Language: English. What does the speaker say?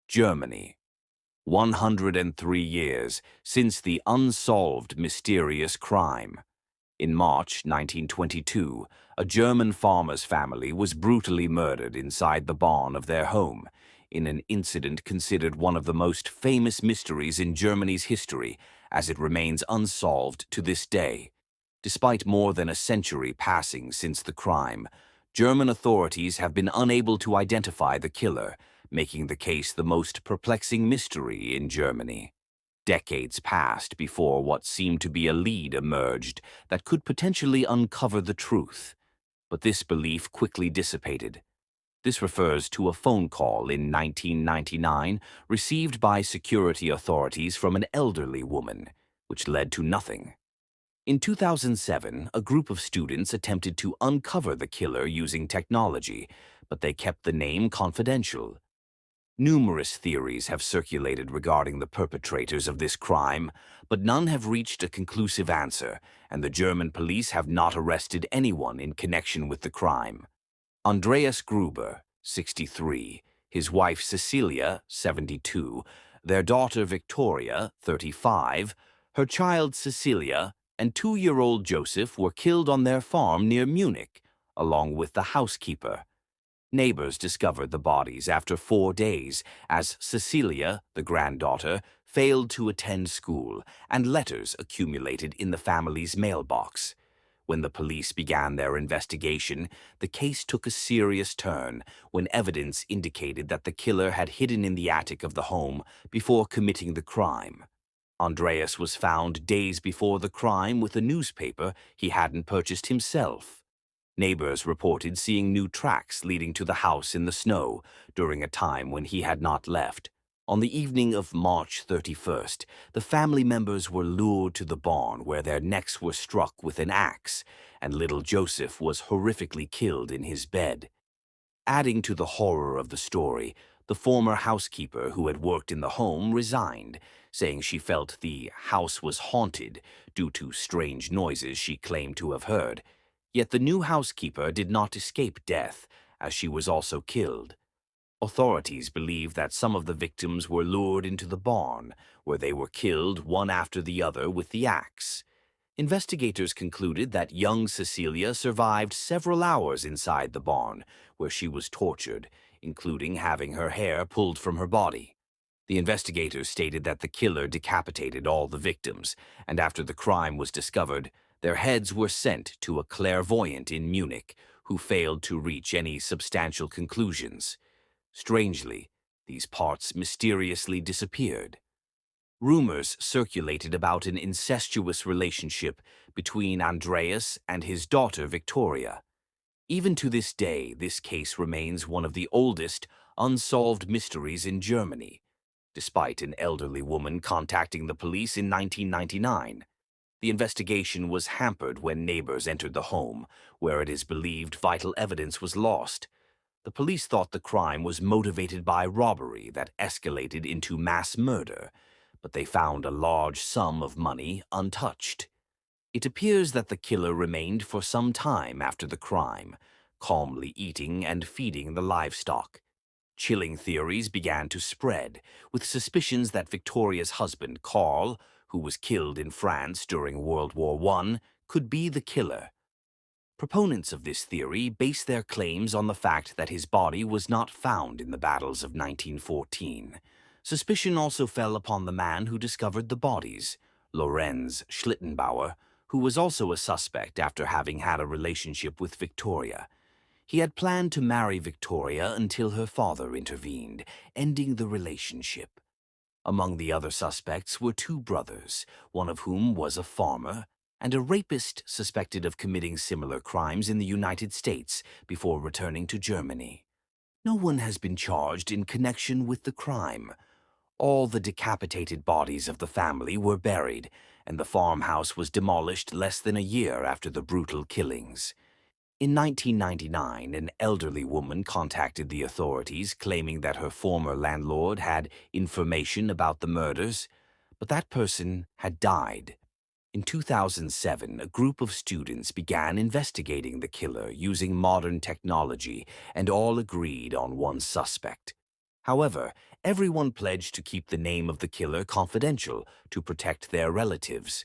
Germany. 103 years since the unsolved mysterious crime. In March 1922, a German farmer's family was brutally murdered inside the barn of their home, in an incident considered one of the most famous mysteries in Germany's history, as it remains unsolved to this day. Despite more than a century passing since the crime, German authorities have been unable to identify the killer, making the case the most perplexing mystery in Germany. Decades passed before what seemed to be a lead emerged that could potentially uncover the truth. But this belief quickly dissipated. This refers to a phone call in 1999 received by security authorities from an elderly woman, which led to nothing. In 2007, a group of students attempted to uncover the killer using technology, but they kept the name confidential. Numerous theories have circulated regarding the perpetrators of this crime, but none have reached a conclusive answer, and the German police have not arrested anyone in connection with the crime. Andreas Gruber, 63, his wife Cecilia, 72, their daughter Victoria, 35, her child Cecilia, and 2-year-old Joseph were killed on their farm near Munich, along with the housekeeper. Neighbors discovered the bodies after 4 days, as Cecilia, the granddaughter, failed to attend school, and letters accumulated in the family's mailbox. When the police began their investigation, the case took a serious turn when evidence indicated that the killer had hidden in the attic of the home before committing the crime. Andreas was found days before the crime with a newspaper he hadn't purchased himself. Neighbors reported seeing new tracks leading to the house in the snow during a time when he had not left. On the evening of March 31st, the family members were lured to the barn where their necks were struck with an axe, and little Joseph was horrifically killed in his bed. Adding to the horror of the story, the former housekeeper who had worked in the home resigned, saying she felt the house was haunted due to strange noises she claimed to have heard. Yet the new housekeeper did not escape death, as she was also killed. Authorities believe that some of the victims were lured into the barn, where they were killed one after the other with the axe. Investigators concluded that young Cecilia survived several hours inside the barn, where she was tortured, including having her hair pulled from her body. The investigators stated that the killer decapitated all the victims, and after the crime was discovered, their heads were sent to a clairvoyant in Munich, who failed to reach any substantial conclusions. Strangely, these parts mysteriously disappeared. Rumors circulated about an incestuous relationship between Andreas and his daughter Victoria. Even to this day, this case remains one of the oldest unsolved mysteries in Germany, despite an elderly woman contacting the police in 1999. The investigation was hampered when neighbors entered the home, where it is believed vital evidence was lost. The police thought the crime was motivated by robbery that escalated into mass murder, but they found a large sum of money untouched. It appears that the killer remained for some time after the crime, calmly eating and feeding the livestock. Chilling theories began to spread, with suspicions that Victoria's husband, Karl, who was killed in France during World War I, could be the killer. Proponents of this theory base their claims on the fact that his body was not found in the battles of 1914. Suspicion also fell upon the man who discovered the bodies, Lorenz Schlittenbauer, who was also a suspect after having had a relationship with Victoria. He had planned to marry Victoria until her father intervened, ending the relationship. Among the other suspects were 2 brothers, one of whom was a farmer, and a rapist suspected of committing similar crimes in the United States before returning to Germany. No one has been charged in connection with the crime. All the decapitated bodies of the family were buried, and the farmhouse was demolished less than a year after the brutal killings. In 1999, an elderly woman contacted the authorities claiming that her former landlord had information about the murders, but that person had died. In 2007, a group of students began investigating the killer using modern technology, and all agreed on one suspect. However, Everyone pledged to keep the name of the killer confidential to protect their relatives.